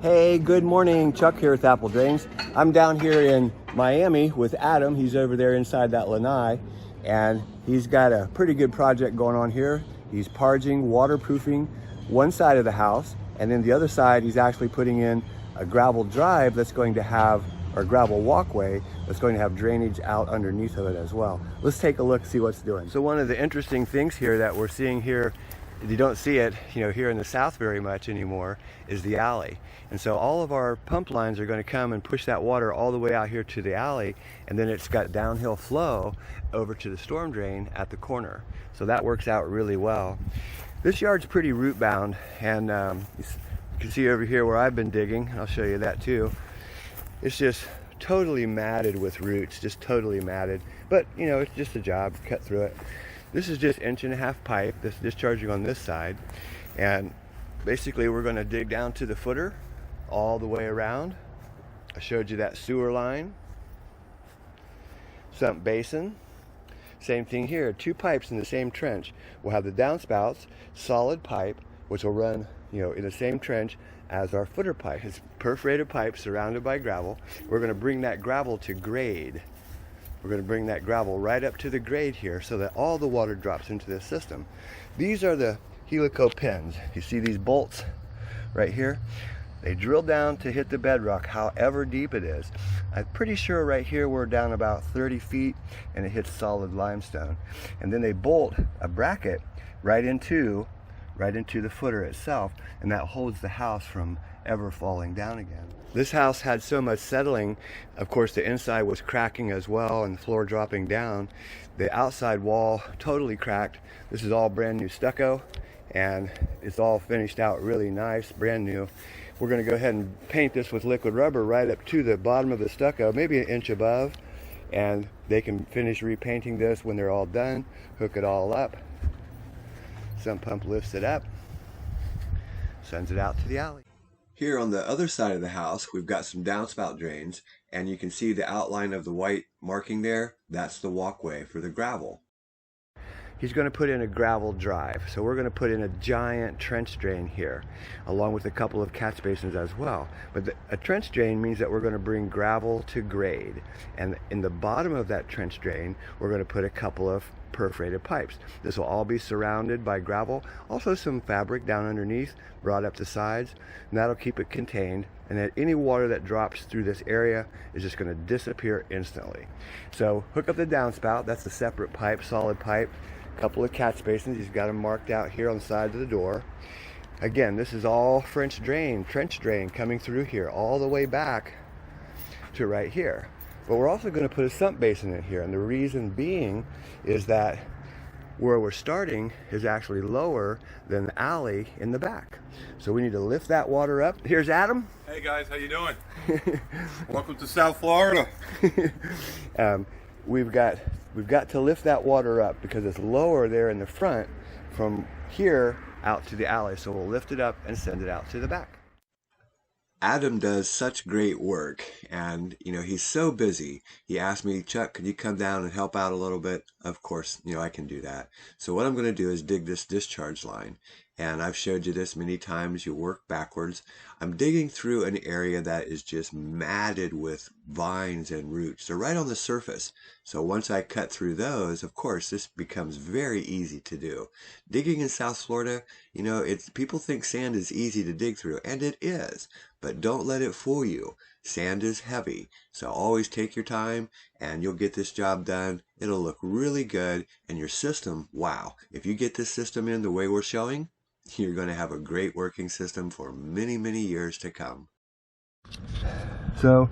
Hey, good morning. Chuck here with Apple Drains. I'm down here in Miami with Adam. He's over there inside that lanai, and he's got a pretty good project going on here. He's parging, waterproofing one side of the house, and then the other side he's actually putting in a gravel drive that's going to have, or gravel walkway that's going to have drainage out underneath of it as well. Let's take a look, see what's doing. So one of the interesting things here that we're seeing here, you don't see it, here in the south very much anymore, is the alley. And so all of our pump lines are going to come and push that water all the way out here to the alley, and then it's got downhill flow over to the storm drain at the corner. So that works out really well. This yard's pretty root bound, and you can see over here where I've been digging, I'll show you that too. It's just totally matted with roots, just totally matted. But it's just a job, cut through it. This is just 1.5 inch pipe that's discharging on this side, and basically we're going to dig down to the footer all the way around. I showed you that sewer line, sump basin. Same thing here, 2 pipes in the same trench. We'll have the downspouts, solid pipe, which will run in the same trench as our footer pipe. It's perforated pipe surrounded by gravel. We're going to bring that gravel to grade. We're going to bring that gravel right up to the grade here so that all the water drops into this system. These are the helico pins. You see these bolts right here? They drill down to hit the bedrock however deep it is. I'm pretty sure right here we're down about 30 feet and it hits solid limestone. And then they bolt a bracket right into the footer itself, and that holds the house from ever falling down again. This house had so much settling, of course the inside was cracking as well and the floor dropping down. The outside wall totally cracked. This is all brand new stucco, and it's all finished out really nice, brand new. We're going to go ahead and paint this with liquid rubber right up to the bottom of the stucco, maybe 1 inch above, and they can finish repainting this when they're all done, hook it all up. Sump pump lifts it up, sends it out to the alley. Here on the other side of the house, we've got some downspout drains, and you can see the outline of the white marking there. That's the walkway for the gravel. He's going to put in a gravel drive, so we're going to put in a giant trench drain here, along with a couple of catch basins as well. But a trench drain means that we're going to bring gravel to grade, and in the bottom of that trench drain, we're going to put a couple of perforated pipes. This will all be surrounded by gravel, also some fabric down underneath, brought up the sides, and that'll keep it contained, and that any water that drops through this area is just going to disappear instantly. So hook up the downspout. That's a separate pipe, solid pipe. Couple of catch basins, he's got them marked out here on the side of the door. Again, this is all trench drain coming through here all the way back to right here. But we're also going to put a sump basin in here, and the reason being is that where we're starting is actually lower than the alley in the back. So we need to lift that water up. Here's Adam. Hey guys, how you doing? Welcome to South Florida. We've got to lift that water up because it's lower there in the front from here out to the alley. So we'll lift it up and send it out to the back. Adam does such great work, and he's so busy. He asked me, Chuck, could you come down and help out a little bit? Of course, I can do that. So what I'm going to do is dig this discharge line. And I've showed you this many times. You work backwards. I'm digging through an area that is just matted with vines and roots. They're right on the surface. So once I cut through those, of course, this becomes very easy to do. Digging in South Florida, people think sand is easy to dig through, and it is. But don't let it fool you. Sand is heavy. So always take your time, and you'll get this job done. It'll look really good, and your system, wow. If you get this system in the way we're showing, you're going to have a great working system for many, many years to come. So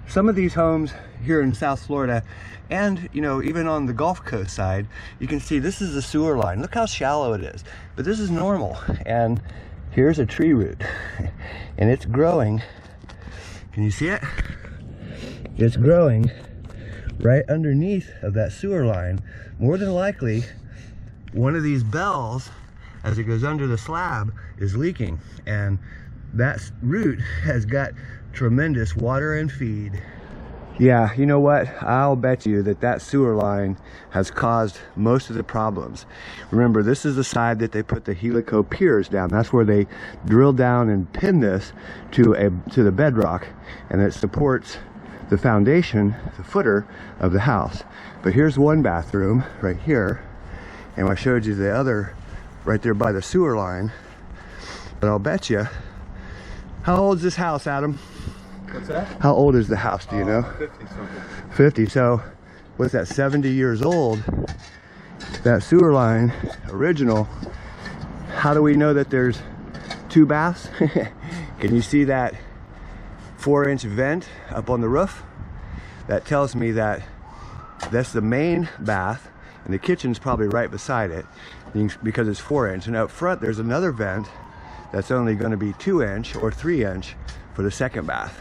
some of these homes here in South Florida, and even on the Gulf Coast side, you can see this is a sewer line. Look how shallow it is. But this is normal. And here's a tree root, and it's growing. Can you see it? It's growing right underneath of that sewer line. More than likely, one of these bells, as it goes under the slab, is leaking, and that root has got tremendous water and feed. Yeah, you know what? I'll bet you that that sewer line has caused most of the problems. Remember, this is the side that they put the helico piers down. That's where they drill down and pin this to the bedrock, and it supports the foundation, the footer of the house. But here's one bathroom right here, and I showed you the other right there by the sewer line. But I'll bet you, how old is this house, Adam? What's that? How old is the house, do you know? 50 something. 50, so what's that, 70 years old? That sewer line, original. How do we know that there's 2 baths? Can you see that 4-inch vent up on the roof? That tells me that that's the main bath, and the kitchen's probably right beside it because it's 4-inch. And up front there's another vent that's only going to be 2-inch or 3-inch for the second bath.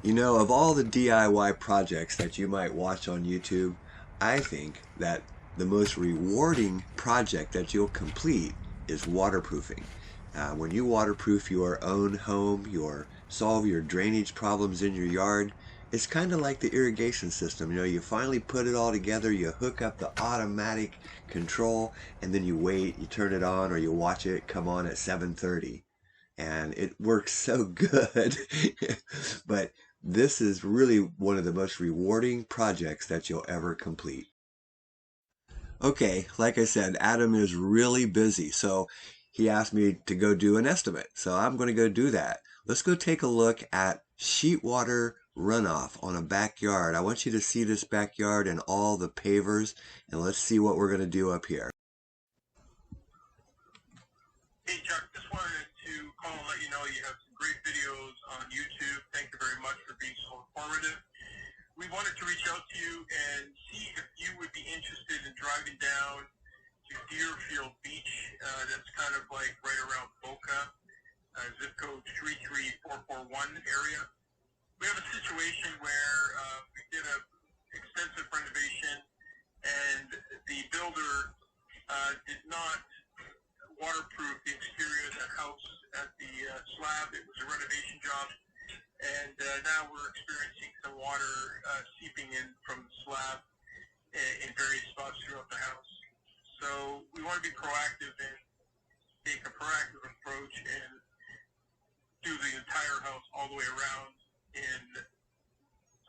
You know, of all the DIY projects that you might watch on YouTube, I think that the most rewarding project that you'll complete is waterproofing. When you waterproof your own home, solve your drainage problems in your yard, it's kind of like the irrigation system. You know, you finally put it all together, you hook up the automatic control, and then you wait, you turn it on, or you watch it come on at 7:30. And it works so good. But this is really one of the most rewarding projects that you'll ever complete. Okay, like I said, Adam is really busy, so he asked me to go do an estimate. So I'm going to go do that. Let's go take a look at sheet water runoff on a backyard. I want you to see this backyard and all the pavers, and let's see what we're going to do up here. Hey Chuck, just wanted to call and let you know you have some great videos on YouTube. Thank you very much for being so informative. We wanted to reach out to you and see if you would be interested in driving down to Deerfield Beach. That's kind of like right around Boca, zip code 33441 area. We have a situation where we did an extensive renovation and the builder did not waterproof the exterior of the house at the slab. It was a renovation job, and now we're experiencing some water seeping in from the slab in various spots throughout the house. So we want to be proactive and take a proactive approach and do the entire house all the way around in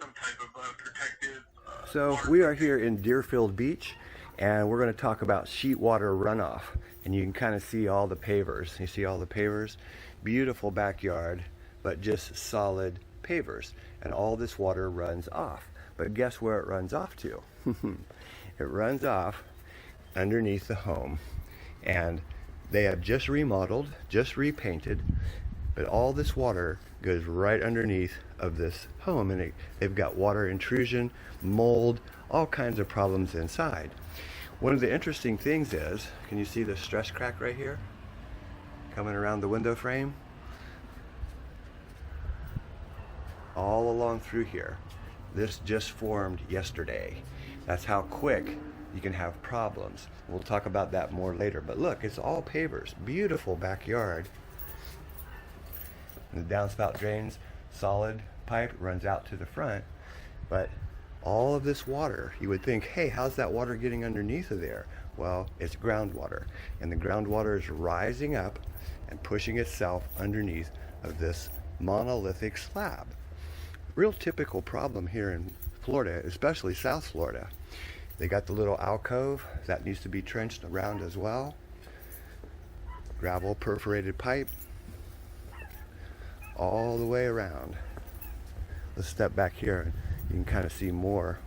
some type of protective So we are here in Deerfield Beach, and we're going to talk about sheet water runoff. And you can kind of see all the pavers. You see all the pavers? Beautiful backyard, but just solid pavers. And all this water runs off. But guess where it runs off to? It runs off underneath the home. And they have just remodeled, just repainted, but all this water goes right underneath of this home. And they've got water intrusion, mold, all kinds of problems inside. One of the interesting things is, can you see the stress crack right here? Coming around the window frame? All along through here. This just formed yesterday. That's how quick you can have problems. We'll talk about that more later. But look, it's all pavers. Beautiful backyard. And the downspout drains, solid pipe, runs out to the front. But all of this water, you would think, hey, how's that water getting underneath of there? Well, it's groundwater, and the groundwater is rising up and pushing itself underneath of this monolithic slab. Real typical problem here in Florida, especially South Florida. They got the little alcove that needs to be trenched around as well. Gravel perforated pipe all the way around. Let's step back here and you can kind of see more.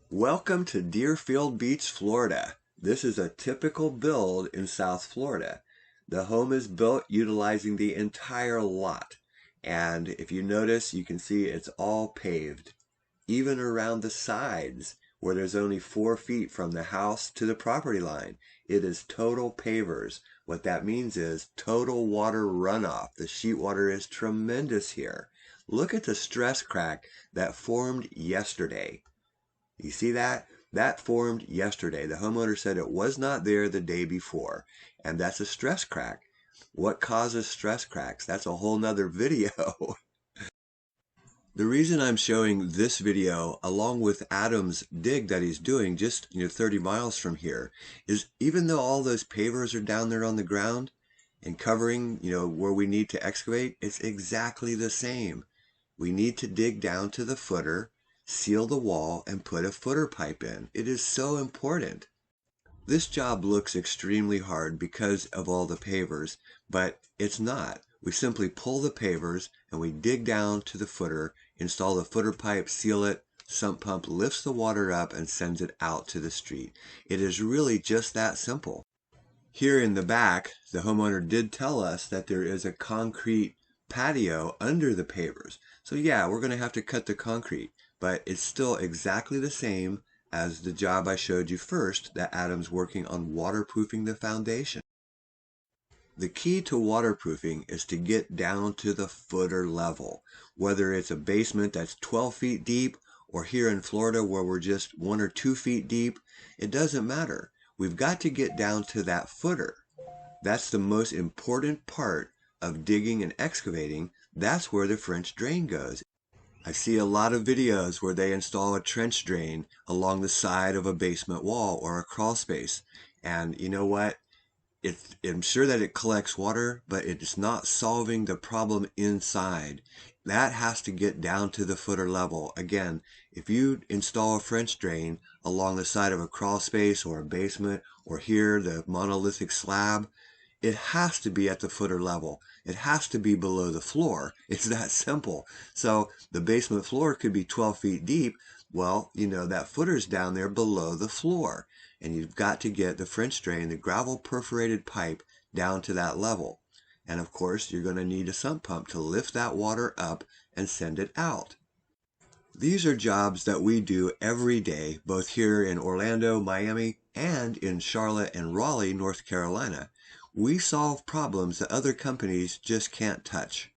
Welcome to Deerfield Beach, Florida. This is a typical build in South Florida. The home is built utilizing the entire lot. And if you notice, you can see it's all paved. Even around the sides, where there's only 4 feet from the house to the property line, it is total pavers. What that means is total water runoff. The sheet water is tremendous here. Look at the stress crack that formed yesterday. You see that? That formed yesterday. The homeowner said it was not there the day before. And that's a stress crack. What causes stress cracks? That's a whole nother video. The reason I'm showing this video along with Adam's dig that he's doing just 30 miles from here is even though all those pavers are down there on the ground and covering where we need to excavate, it's exactly the same. We need to dig down to the footer, seal the wall, and put a footer pipe in. It is so important. This job looks extremely hard because of all the pavers, but it's not. We simply pull the pavers and we dig down to the footer, install the footer pipe, seal it, sump pump lifts the water up and sends it out to the street. It is really just that simple. Here in the back, the homeowner did tell us that there is a concrete patio under the pavers. So yeah, we're going to have to cut the concrete, but it's still exactly the same as the job I showed you first that Adam's working on waterproofing the foundation. The key to waterproofing is to get down to the footer level, whether it's a basement that's 12 feet deep or here in Florida where we're just 1 or 2 feet deep, it doesn't matter. We've got to get down to that footer. That's the most important part of digging and excavating. That's where the French drain goes. I see a lot of videos where they install a trench drain along the side of a basement wall or a crawl space. And you know what? I'm sure that it collects water, but it's not solving the problem inside. That has to get down to the footer level. Again, if you install a French drain along the side of a crawl space or a basement or here, the monolithic slab, it has to be at the footer level. It has to be below the floor. It's that simple. So the basement floor could be 12 feet deep. Well, that footer's down there below the floor. And you've got to get the French drain, the gravel perforated pipe, down to that level. And of course, you're going to need a sump pump to lift that water up and send it out. These are jobs that we do every day, both here in Orlando, Miami, and in Charlotte and Raleigh, North Carolina. We solve problems that other companies just can't touch.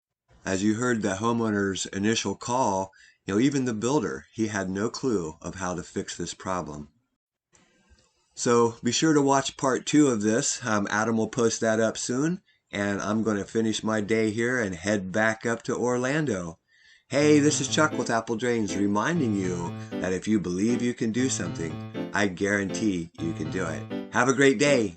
As you heard the homeowner's initial call, even the builder, he had no clue of how to fix this problem. So be sure to watch part 2 of this. Adam will post that up soon, and I'm going to finish my day here and head back up to Orlando. Hey, this is Chuck with Apple Drains reminding you that if you believe you can do something, I guarantee you can do it. Have a great day.